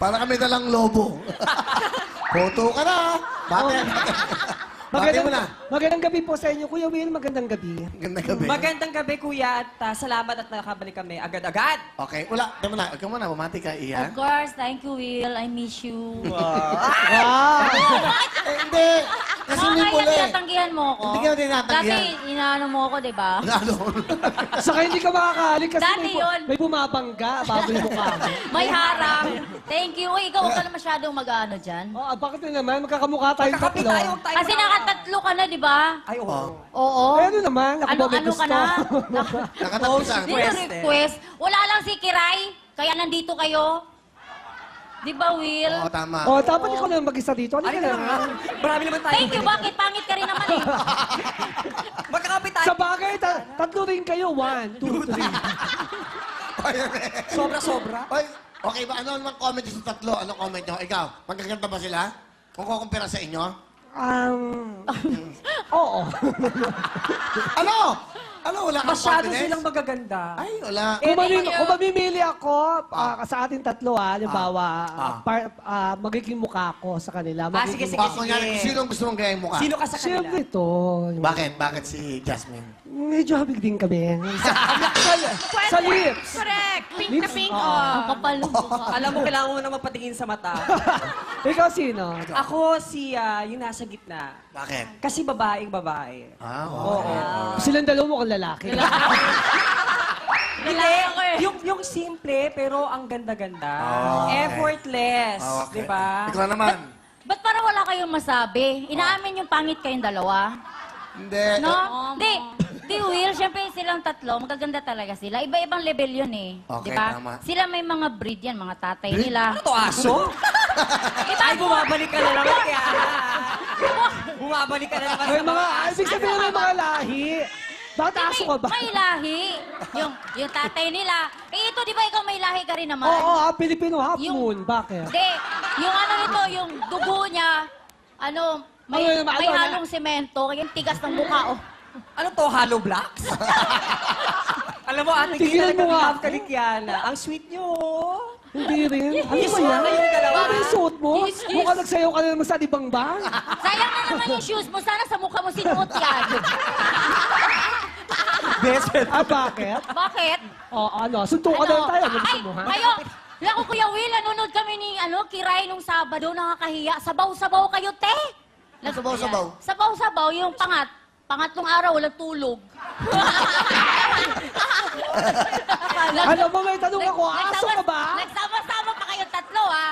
Para kami dalang lobo. Photo ka na. Bakit? Bakit mo na? Magandang gabi po sa inyo, Kuya Will. Magandang gabi. Gandang gabi. Magandang gabi, kuya, at salamat at nakabalik kami agad-agad. Okay, wala. Tama na. Ikaw muna, bumati ka, Ian. Of course, thank you, Will. I miss you. Wow! Hindi. Kasi hindi Kaya pula eh. tinatanggihan mo ako. Hindi ka tinatanggihan. Dati, inaano mo ako, di ba? Ano? Saka hindi ka makakalik kasi Dati yun. may bumabangga bago yung mukha mo. May harang. Thank you. Uy, ikaw huwag ka na masyadong mag-ano dyan. Oh, bakit na naman? Magkakamukha tayong Magkakapit tatlo. tayo, tayo Kasi na. nakatatlo ka na, di ba? Ay, oo. Oo. Ay, ano naman? Ako ba may Ano gusto? ka na? Nakatapusan. Hindi na request. Wala lang si Kiray. Kaya nandito kayo. Di ba, Will? Oo, tama. Oh, dapat ikaw na mag-isa dito. Ano Ay, ka ka na? Marami naman tayo. Thank you. Bakit? Pangit ka rin naman eh. Magkakapit tayo. Sa bagay, tatlo rin kayo. 1, 2, 3. Sobra-sobra. Oy, okay ba? Ano naman comment sa tatlo? Ano comment nyo? Ikaw, magkaganda ba sila? Kung kukumpira sa inyo? Oo. Ano? Ano? Wala kang Masyado confidence? silang magaganda. Ay, wala. Kung mamimili ako sa ating tatlo, halimbawa, magiging mukha ko sa kanila. Sige, sige, Bako nga, sige. sino ang gusto mong gayang mukha? Sino ka sa kanila? Siyempre to. Bakit? Bakit si Jasmine? Medyo habig din kami. Sa lips. Correct. Pink na Lips? pink. Ang kapal ng mukha. Alam mo, kailangan mo na mapatingin sa mata. Ikaw sino? Ako si yung nasa gitna. Bakit? Kasi babaeng babae. Ah, Oo. Silang dalawa mukhang lalaki. Hindi, yung simple pero ang ganda-ganda. Okay. Effortless, Okay. di ba? Ikaw naman. Ba't parang wala kayong masabi? Inaamin yung pangit kayong dalawa? Hindi. No? Di, Will, syempre silang tatlo, magaganda talaga sila. Iba-ibang level yun eh. Okay, Di ba? tama. Sila may mga breed yan, mga tatay nila. Ano to, aso? Ay, bumabalik ka na naman kaya. Bumabalik ka na naman May sa mga, aso. ibig sabihin may mga lahi. Bakit aso ka ba? May lahi. Yung tatay nila. Eh ito, di ba ikaw may lahi ka rin naman? Oo, Pilipino half Yung- moon. Bakit? Hindi. Yung ano nito, yung dugo niya, may Ano, halong semento, kaya yung tigas ng mukha, oh. Ano to, hollow blocks? Alam mo, ate, Tigilan kita mo nga nag-love ako. ka ni Kiana. Ang sweet niyo, oh. Hindi rin. Ano Yes, ba yan? wala yung dalawa. Ano yung suot mo? Yes, yes. Mukhang nagsayaw ka na naman sa libang bang. Sayang na naman yung shoes mo. Sana sa mukha mo sinuot yan. Best friend. Bakit? Bakit? Ano? Suntukan na lang tayo. Ano gusto mo, ha? Kayo, naku Kuya Will, nanonood kami ni Kiray nung Sabado, nakakahiya. Sabaw-sabaw kayo, te! Sabaw-sabaw? Sabaw-sabaw, yung pangatlong araw, walang tulog. Alam mo, may tanong ako. Aso ka ba? Nagsama-sama pa kayong tatlo, ha?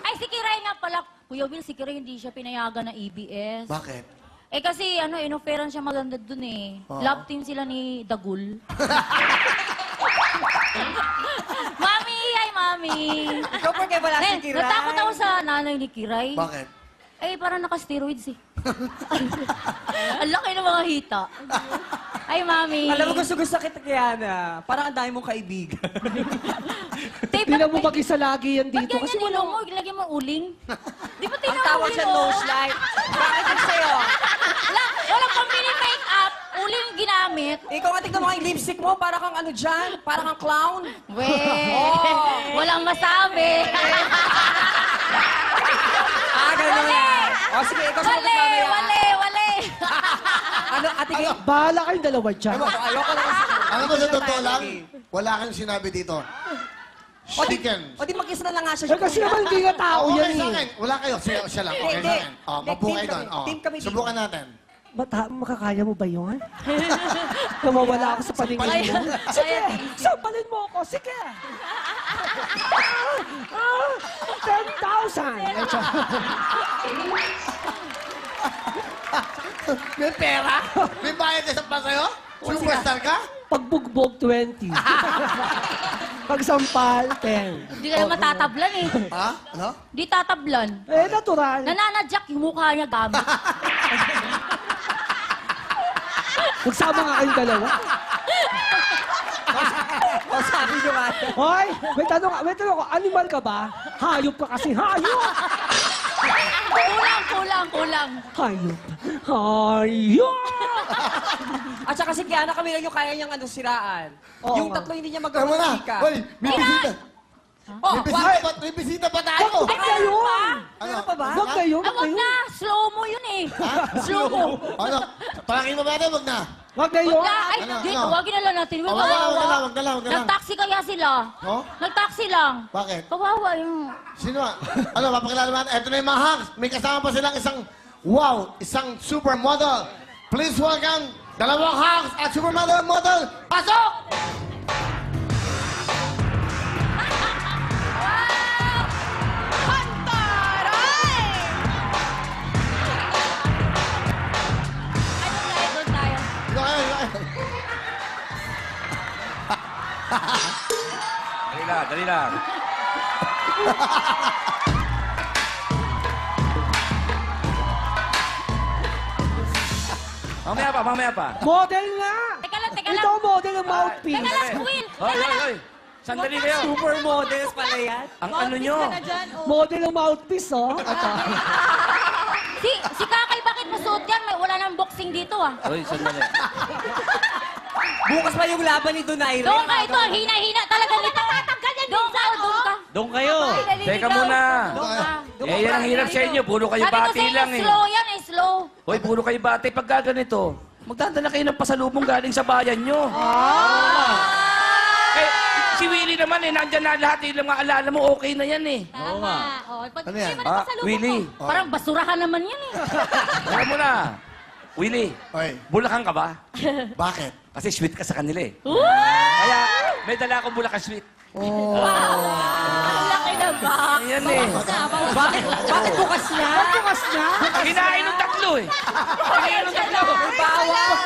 Ay, si Kiray nga pala. Kuya Will, si Kiray hindi siya pinayagan ng EBS. Bakit? Eh kasi, inoferan siya maganda dun eh. Oo. Love team sila ni Dagul. Mami! Ay, Mami! Ikaw po kaya wala si Kiray. Natakot ako sa nanay ni Kiray. Bakit? Eh, parang naka-steroids eh. Ang laki ng mga hita. Ay, Mami. Alam mo, gusto-gusto kita, Kiana. Parang ang dami mong kaibigan. Tape, Hindi na mo mag-isa lagi yan Ba't dito. ganyan Kasi nilo wala. mo? Ilagay mo uling? Di ba Ang tinawag tawag siya nose light. Bakit yun sa'yo? Walang pambili make-up. Uling yung ginamit. Ikaw nga tignan mo yung lipstick mo. Para kang ano dyan. Para kang clown. We, walang masabi. Ganun yan. O sige, ikaw sa Wale, mamaya. wale. Ano, ate Kay? Bahala kayong dalawa dyan. Ayoko na kasi. Alam mo, sa totoo lang, wala kang sinabi dito. Chicken. O di mag-isa na lang nga siya. Eh, kasi naman hindi nga tao Okay yan sa eh. akin. Wala kayo. Siya lang. Okay Hindi. sa akin. Oh, Hindi, mabuhay team doon. kami. Oh. Team kami dito. Subukan natin. Makakaya mo ba yun? Namawala ako sa paningin mo. Sige, sampalin mo ako. Sige. 10,000. May pera? May bayad na sa pasayo? Superstar ka? Pagbugbog, 20. Pagsampal, 10. Hindi ka na matatablan eh. Ha? Ano? Di tatablan. Eh, natural. Nananadyak yung mukha niya gamit. Magsama nga kayong dalawa. O sabi nyo nga. Hoy, may tanong ko, animal ka ba? Hayop ka kasi, hayop! Kulang. Hayop. Hayop! At saka si Kiana, kami lang yung kaya niyang siraan. Oo Yung nga. tatlo hindi niya Tama na. magkakasika. Hoy, may bisita. Oh, May bisita pa tayo. Wag na yun! Ano? pa ba? Wag na yun, Ah, wag na wag yun. na. Slow mo yun eh. Slow mo. Ano? Palagi mo ba natin? Wag na. Wag na yun. Wag na. Ay, Ano, di, ano? wagin na lang natin. Oh, wag na lang, wag na lang, wag na lang, wag na lang. Nag-taxi kaya sila. Oh? Nag-taxi lang. Bakit? Kawawa yung... Sino? Ano, papakilala naman. Ito na yung mga hangs. May kasama pa silang isang supermodel. Please welcome dalawang hangs at supermodel. Pasok! Ano tayo, doon tayo. Dito kayo, dito kayo. Dali lang, dali lang. Mamaya pa. Model nga! Teka lang, teka Ito lang. ang model ng mouthpiece. Teka lang, Will. Hoy. Sandali kayo. Supermodels pala yan. Ang ano nyo? Model ng mouthpiece, oh. Ito. Si Kakay, bakit masuot yan? Wala nang boxing dito ah. Hoy, sandali. Bukas pa yung laban ni Donaire. Doon ka, ito. Hina-hina talaga nito. Doon ka, doon ka. Doon kayo. Teka muna. Doon ka. Eh, yan ang hirap sa inyo. Puro kayo Sabi ko bati sa inyo, lang eh. slow yan eh, slow. Hoy, puro kayo bati. Pag gaganito, magdadala kayo ng pasalubong galing sa bayan nyo. Eh, si Willie naman eh, nandyan na lahat. Yung mga alala mo, okay na yan eh. Oo nga. Oh, pag Ano yan? hindi mo napasalubong Willie. ko, Parang basurahan naman yan eh. Alam mo na. Willie, Oy, Bulacan ka ba? bakit? Kasi sweet ka sa kanila eh. Kaya, may dala akong Bulacan sweet. Ang laki na ba? Ayan eh. Bakit bukas na? Bukas na. Kinain ng tatlo eh. Kinain ng tatlo.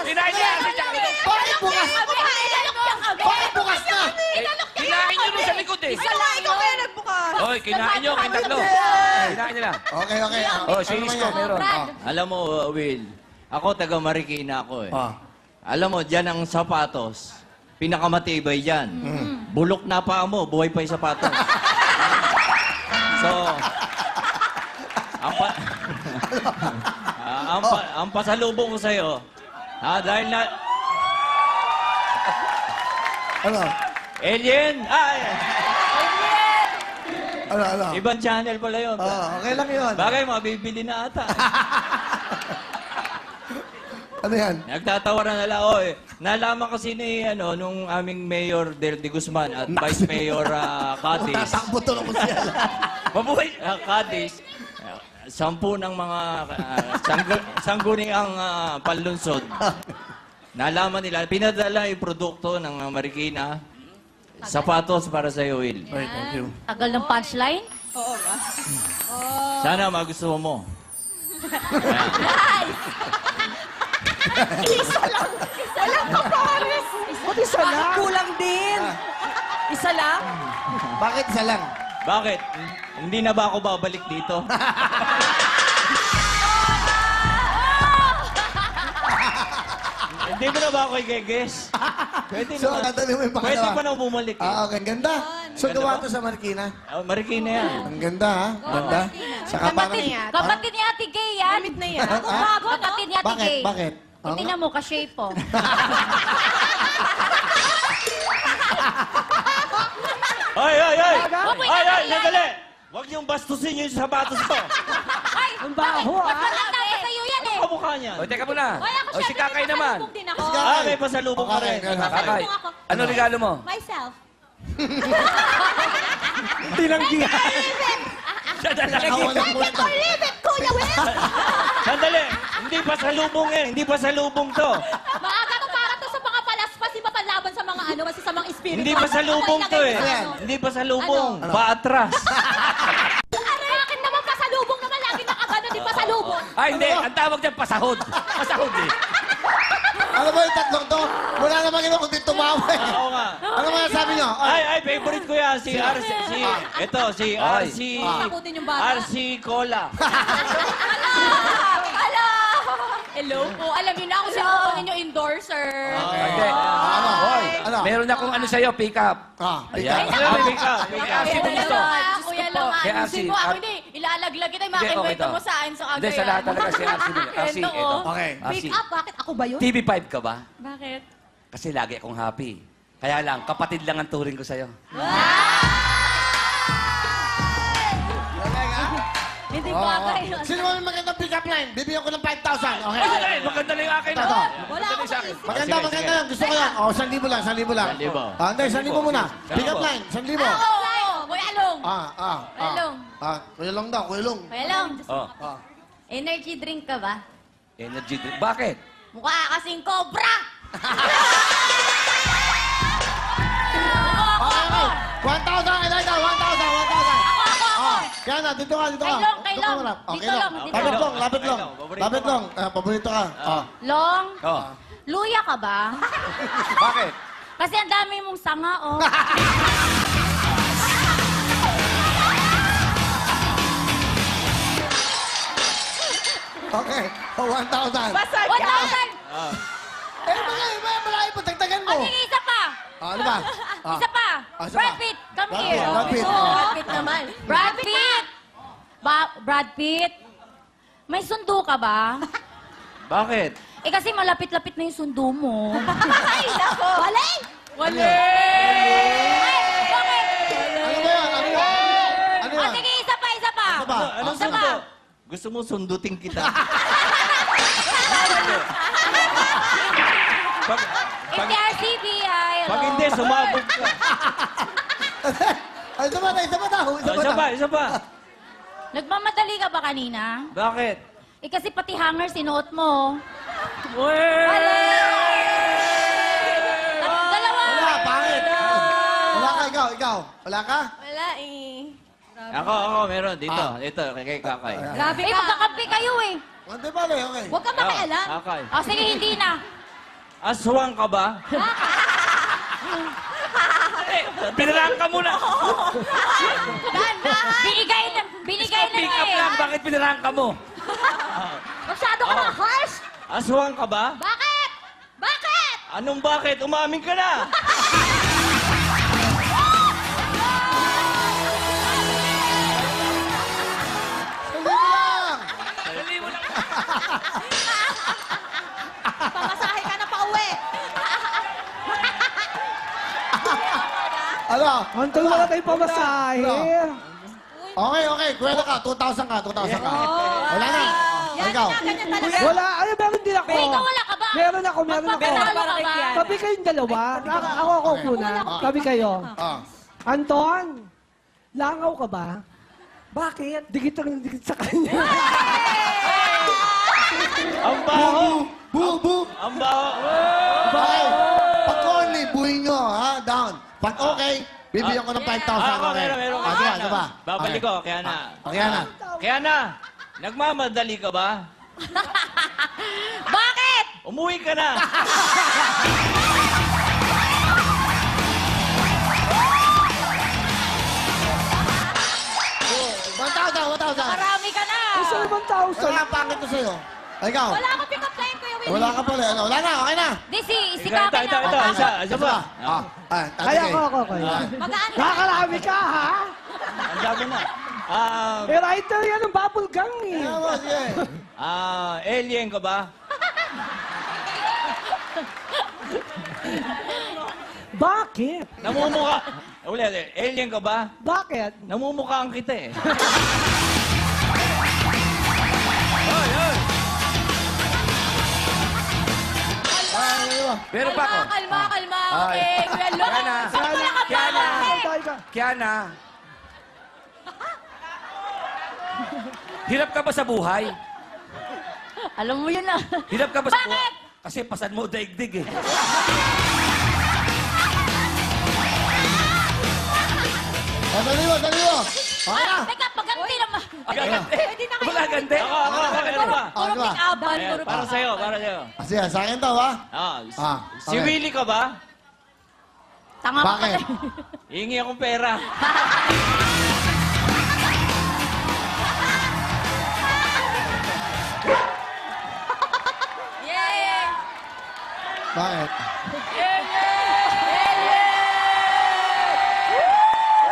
Kinain niya si Jackie. Bakit bukas? Bakit bukas na? Kinain niyo nun sa likod eh. Ikaw kaya nagbukas. Hoy, kinain niyo kayong tatlo. Kinain nila. Okay. Oh, si Isko, meron. Brad. Alam mo, Will, ako taga Marikina ako eh. Oh. Alam mo, dyan ang sapatos. Pinakamatibay dyan. Bulok na pa mo, buhay pa yung sapatos. So, ang pasalubong ko sa'yo, dahil na... Ano? Alien! Ay! Ano? Ibang channel pala yun. Okay lang yun. Bagay, mabibili na ata. Ano yan? Nagtatawaran na lang, oy. Nalaman kasi ni, nung aming Mayor Del de Guzman at Vice Mayor Cadiz. Tatakbo to lang mo siya. Mabuhay! Cadiz. 10 ng mga sangguniang panlunsod. Nalaman nila, pinadala yung produkto ng Marikina. Sapatos para sa iyo, Will. Oy, thank you. Tagal ng punchline. Sana magustuhan mo. Ba't isa lang? Kulang din. Isa lang? Bakit isa lang? Bakit? Hindi na ba ako babalik dito? Hindi mo na ba ako i-guess? Pwede So, naman. tatali mo yung Pwede pangalawa. pa na bumalik eh. Okay, ang ganda. So, Ganda gawa ba? to sa Marikina. Marikina yan. Ang ganda, ha? Ganda. Saka parang... Kapatid ni Ate Gay yan. Limit na yan. Bago, kapatid ni Ate Bakit? Gay. Bakit? Oo nga. Tingnan mo, ka-shape po. Ay! Opo, Ay! ay, Sandali! Huwag niyong bastusin yung sapatos ko. Ay, Ang baho, mas ah. maganda pa sa'yo yan eh. Kamukha niya. O, teka muna. Ay, ako O, si syempre, Kakay may naman. pasalubong din ako. May pasalubong ka rin. Kakay, ano regalo mo? Myself. Tinanggihan. Nakawan ng punta. Leave it, Kuya Will! Sandali! Hindi pasalubong eh. Hindi pasalubong to. Maaga to para to sa mga palaspas, di ba panlaban sa mga ano, masasamang espiritu. Hindi pasalubong to eh. Ano yan? Hindi pasalubong. Paatras. Akin naman pasalubong naman, lagi nakagano, di pasalubong. Ay, hindi. Ang tawag dyan, pasahod. Pasahod eh. Ano ba yung tatlong to? Wala naman ginawa kundi tumawa eh. Oo nga. Ano ba sabi nyo? Ay, Ay, favorite ko yan. Si RC. Si RC. Takutin yung bata. RC Cola. Hello po, alam niyo na kung sino po ninyo endorser. Hindi. ano? Hoy, Ano? meron akong ano sa'yo, pick up. Ayan. Ayan. Pick up. Kay RC mo gusto. Kuya lang, Kay ayusin RC. mo ako hindi. Ilalaglag kita, Hindi, okay makikwento to. mo sa akin sa Hindi, sa lahat talaga si RC. RC, Ito, ito. oh. Okay. Pick up, bakit ako ba yun? TV5 ka ba? Bakit? Kasi lagi akong happy. Kaya lang, kapatid lang ang turing ko sa'yo. Hindi Oo, bagay. oo. Sino ba may magandang pick-up line? Bibigyan ko ng 5,000. Okay. Ay, maganda na yung akin. Ito, ito. oh. Wala Maganda akong sa akin. Maganda, Sige, maganda sige. yan. Gusto ko yan. Oh, 1,000 lang, 1,000 lang. 1,000. Hindi, 1,000 muna. Pick-up line, 1,000. Oo, Kuya Long. Kuya Long. Kuya Long daw, Kuya Long. Kuya Long, Oh, energy drink ka ba? energy drink. Bakit? Mukha kasing cobra! Okay, 1,000, Eliza, 1,000, 1,000. Ako. Kaya na, dito ka, dito ka. Kay Long, kay Dito ka Long. muna. Dito Kay lang, dito Lapit lang. Long, lapit Long. Paborito Lapit ko. Long. Paborito ka. Long, Oh. luya ka ba? Bakit? Kasi ang dami mong sanga, oh. Okay, 1,000. 1,000! Malaki po, tagtagan mo. O, sige, isa pa. Ano ba? Isa pa. Isa Brad pa. Pitt, come Brad here. Pitt, Brad Pitt. Oo, Brad Pitt naman. Brad Pitt! Brad Pitt, may sundo ka ba? Bakit? Eh kasi malapit-lapit na yung sundo mo. Ay, nako! Wali! Wali! Ay, bakit? Ano ba yan? Ano yan? Ano O, yan? sige, isa pa, isa pa. Isa pa. Anong Isa sundo? pa. Gusto mo sundutin kita? RCB, ay, hello. Pag hindi, sumabog ka. Ay, isa pa na, isa pa daw. Isa pa Isa na. pa, isa pa. Nagmamadali ka ba kanina? Bakit? Eh kasi pati hanger sinuot mo. Dalawa! Wala, pangit. Wala ka, ikaw. Wala ka? Wala eh. Ako, meron. Dito, dito, kay Kakay. Grabe Eh, ka. magkakampi kayo eh. Hindi pala, okay. Huwag ka makialam. Kakay. O, sige, hindi na. Aswang ka ba? Pinarang ka muna. Binigay na Pick niya up eh. lang. Bakit pinarang ka mo? Masyado ka na harsh. Aswang ka ba? Bakit? Bakit? Anong bakit? Umamin ka na! Hindi lang. Dali mo lang. Pamasahe ka na pauwi. Ano? Antol wala tayong pamasahe. Okay, okay. Kwento ka. 2,000 ka, 2,000 ka. Wala na. Yan Ikaw. na, ganyan talaga. Wala, ay, meron din ako. Eh, ikaw wala ka ba? Meron ako. Magpapatalo ka ba? Tabi kayong dalawa. Ako muna. Tabi kayo. Ah. Anton, langaw ka ba? Bakit? Dikit sa kanya. Ang baho! Bu. Ang baho! Okay. Pag only, buhin nyo, ha? Down. Pag okay, bibigyan ko ng 5,000. Ako, Okay. meron. Ah, diba, diba? Babalik Okay. ko, kaya na. Okay na. Kaya na, nagmamadali ka ba? Bakit? Umuwi ka na! Marami ka na. Gusto naman 1,000. Wala ang pangit ko sa'yo. Ikaw. Wala akong pick up line, Kuya Willie. Wala ka pala. Ano? Wala na, okay na. Di, sikapin Ito, na ako. isa pa. Kaya ako. Magaan ka. Nakakarami ka, ha? Ang dami na. Eh, writer yan ng bubble gang, eh. Sige. Alien ka ba? Bakit? Namumukha. Ulit, alien ka ba? Bakit? Namumukhaan kita eh. Meron pa ako. Kalma. Okay, Kuya Long. Kiana. Wala ka Kiana. ba? Kiana. Hirap ka ba sa buhay? Alam mo yun na. Hirap ka ba sa buhay? Bakit? Kasi pasan mo daigdig eh. Daliwa. Okay na. Teka, paganti naman. Agagante. Pwede na kayo. Wala gante. Ako, meron pa. Ah, diba? Aban, Ayan, puro para sa'yo, para sa'yo. Sige, sa akin daw, ha? Si okay. Willie ka ba? Tanga ka Bakit? pala. Hingi akong pera.